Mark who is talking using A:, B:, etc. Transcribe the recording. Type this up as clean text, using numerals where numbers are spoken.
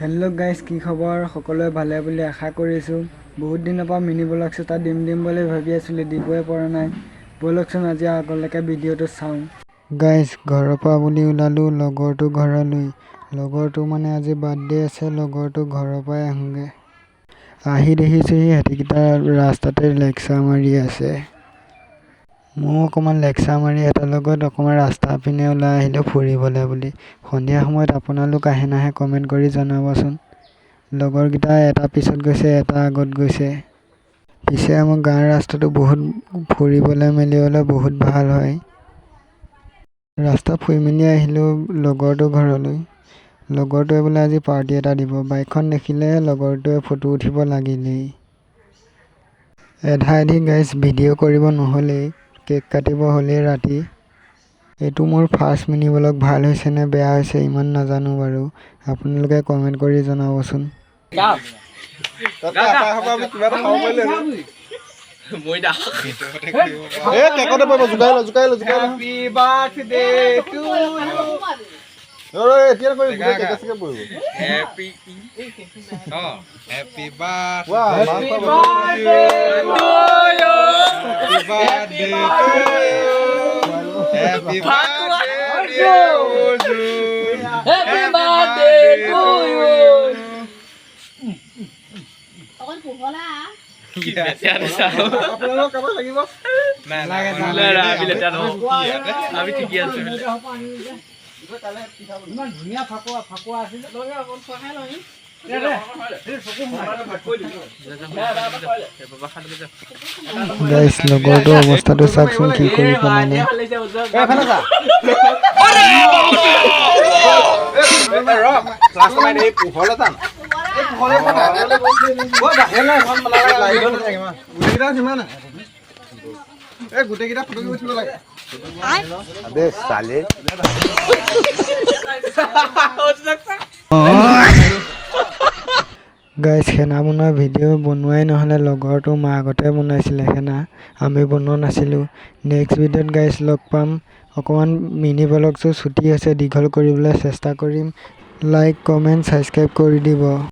A: Hello' guys, কি খবৰ? সকলোৱে ভালে বুলি আশা কৰিছোঁ। বহুত দিনৰ পৰা মিনি ব্লগছ এটা দিম বুলি ভাবি আছিলোঁ, দিবই পৰা নাই। ব'লকচোন আজি আগলৈকে ভিডিঅ'টো চাওঁ। গাইজ, ঘৰৰ পৰা বুলি ওলালোঁ লগৰটো ঘৰলৈ। লগৰটো মানে আজি বাৰ্থডে আছে, লগৰটো ঘৰৰ পৰাই আহোঁগৈ। আহি দেখিছোঁ সিহঁতিকেইটা ৰাস্তাতে লেকচাৰ মাৰি আছে। ময়ো অকণমান লেকচাৰ মাৰি সিহঁতৰ লগত অকণমান ৰাস্তা পিনে ওলাই আহিলোঁ ফুৰিবলৈ বুলি। সন্ধিয়া সময়ত আপোনালোক আহে নাহে কমেণ্ট কৰি জনাবচোন। লগৰকেইটা এটা পিছত গৈছে, এটা আগত গৈছে। পিছে আমাৰ গাঁৱৰ ৰাস্তাটো বহুত ফুৰিবলৈ মেলিবলৈ বহুত ভাল হয়। ৰাস্তা ফুৰি মেলি আহিলোঁ লগৰটোৰ ঘৰলৈ। লগৰটোৱে বোলে আজি পাৰ্টি এটা দিব। বাইকখন দেখিলে লগৰটোৱে ফটো উঠিব লাগিলেই। এধি গাইজ ভিডিঅ' কৰিব নহ'লেই, কেক কাটিব হ'লেই ৰাতি। এইটো মোৰ ফাৰ্ষ্ট মিনি ব্লগ, ভাল হৈছে নে বেয়া হৈছে ইমান নাজানো বাৰু। আপোনালোকে কমেণ্ট কৰি জনাবচোন। গাইজ, লগৰটো অৱস্থাটো চাওকচোন কি কৰি পেলালে। গাইজ, খানা বনোৱা ভিডিঅ' বনোৱাই নহ'লে, লগৰটো মাকহঁতে বনাইছিলে খানা, আমি বনোৱা নাছিলোঁ। নেক্সট ভিডিঅ'ত গাইজ লগ পাম। অকণমান মিনি ব্লগটো ছুটি আছে, দীঘল কৰিবলৈ চেষ্টা কৰিম। লাইক, কমেণ্ট, ছাবস্ক্ৰাইব কৰি দিব।